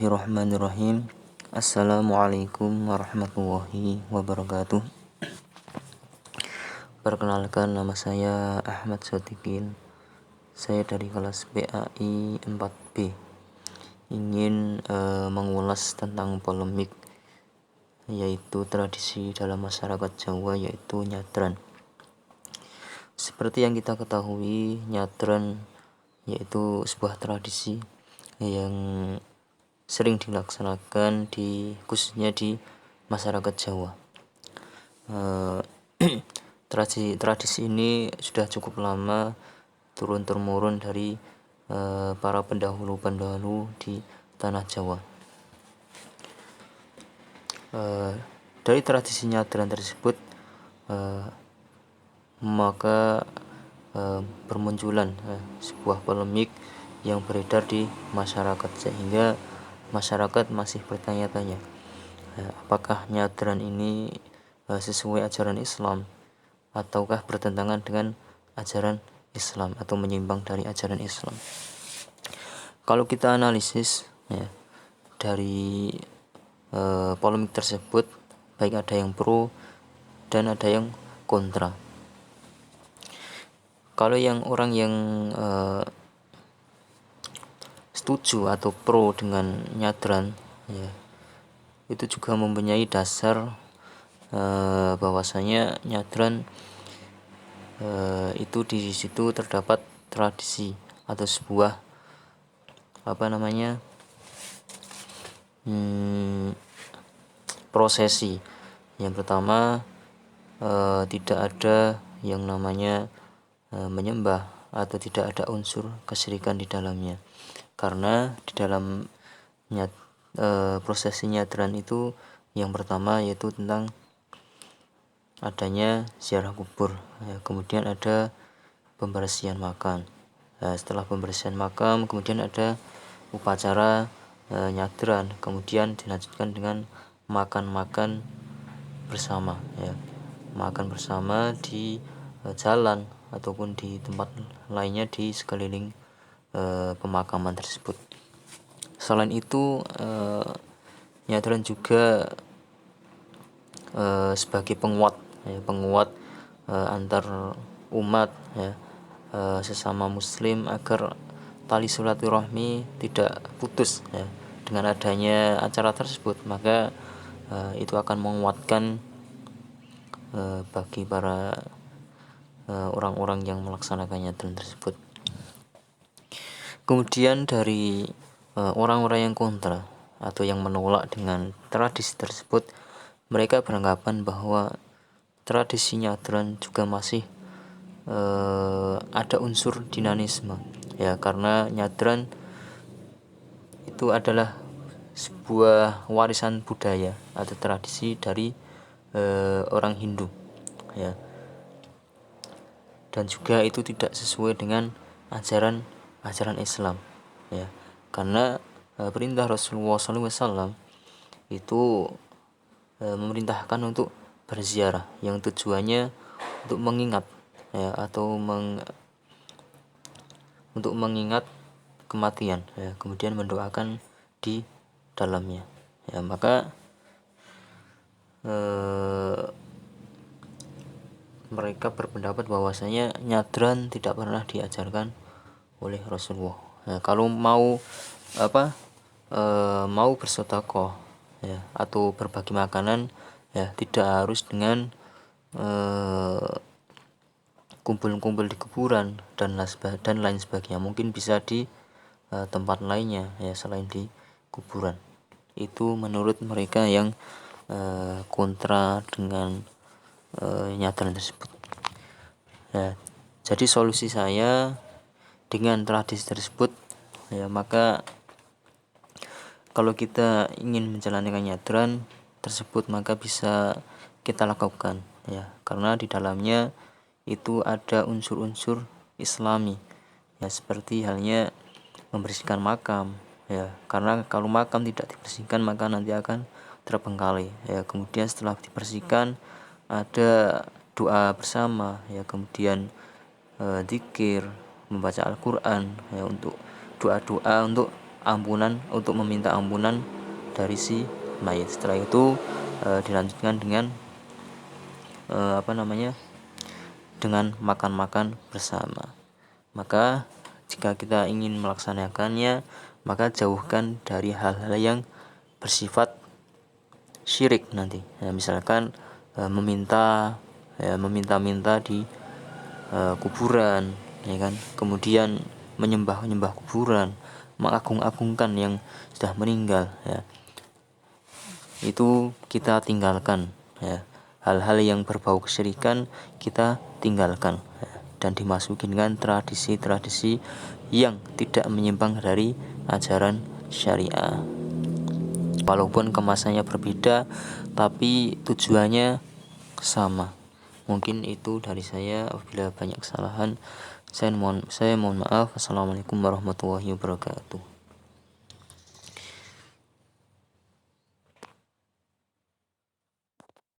Bismillahirrahmanirrahim. Assalamualaikum warahmatullahi wabarakatuh. Perkenalkan, nama saya Ahmad Sotikin. Saya dari kelas PAI 4B. Ingin mengulas tentang polemik, yaitu tradisi dalam masyarakat Jawa, yaitu nyadran. Seperti yang kita ketahui, nyadran yaitu sebuah tradisi yang sering dilaksanakan khususnya di masyarakat Jawa. Tradisi ini sudah cukup lama turun-temurun dari para pendahulu di tanah Jawa. Dari tradisi nyadran tersebut maka bermunculan sebuah polemik yang beredar di masyarakat, sehingga masyarakat masih bertanya-tanya, apakah nyadran ini sesuai ajaran Islam ataukah bertentangan dengan ajaran Islam atau menyimpang dari ajaran Islam. Kalau kita analisis dari polemik tersebut, baik ada yang pro dan ada yang kontra. Kalau orang yang setuju atau pro dengan nyadran, itu juga mempunyai dasar bahwasanya nyadran itu di situ terdapat tradisi atau sebuah prosesi. Yang pertama, tidak ada yang namanya menyembah atau tidak ada unsur kesyirikan di dalamnya, karena di dalam prosesi nyadran itu yang pertama yaitu tentang adanya ziarah kubur, kemudian ada pembersihan makam. Setelah pembersihan makam, kemudian ada upacara nyadran, kemudian dilanjutkan dengan makan bersama, makan bersama di jalan ataupun di tempat lainnya di sekeliling pemakaman tersebut. Selain itu, nyadran juga sebagai penguat antar umat, sesama muslim, agar tali silaturahmi tidak putus. Dengan adanya acara tersebut, maka itu akan menguatkan bagi para orang-orang yang melaksanakan nyadran tersebut. Kemudian dari orang-orang yang kontra atau yang menolak dengan tradisi tersebut, mereka beranggapan bahwa tradisi nyadran juga masih ada unsur dinamisme, karena nyadran itu adalah sebuah warisan budaya atau tradisi dari orang Hindu, dan juga itu tidak sesuai dengan ajaran Islam, karena perintah Rasulullah SAW itu memerintahkan untuk berziarah, yang tujuannya untuk mengingat atau untuk mengingat kematian, kemudian mendoakan di dalamnya. Maka mereka berpendapat bahwasanya nyadran tidak pernah diajarkan oleh Rasulullah. Kalau mau mau bersedekah atau berbagi makanan, tidak harus dengan kumpul-kumpul di kuburan dan lain sebagainya. Mungkin bisa di tempat lainnya, selain di kuburan. Itu menurut mereka yang kontra dengan nyadran tersebut. Jadi solusi saya dengan tradisi tersebut, maka kalau kita ingin menjalankan nyadran tersebut, maka bisa kita lakukan, karena di dalamnya itu ada unsur-unsur Islami, seperti halnya membersihkan makam, karena kalau makam tidak dibersihkan maka nanti akan terbengkalai, kemudian setelah dibersihkan ada doa bersama, kemudian zikir, membaca Al-Quran, untuk doa-doa untuk meminta ampunan dari si mayit. Setelah itu dilanjutkan dengan dengan makan-makan bersama. Maka jika kita ingin melaksanakannya, maka jauhkan dari hal-hal yang bersifat syirik nanti. Misalkan meminta-minta di kuburan, ya kan? Kemudian menyembah kuburan, mengagung-agungkan yang sudah meninggal, ya. Itu kita tinggalkan, ya. Hal-hal yang berbau kesyirikan kita tinggalkan, ya. Dan dimasuki dengan tradisi-tradisi yang tidak menyimpang dari ajaran syariah. Walaupun kemasannya berbeda, tapi tujuannya sama. Mungkin itu dari saya. Apabila banyak kesalahan, saya mohon maaf. Assalamualaikum warahmatullahi wabarakatuh.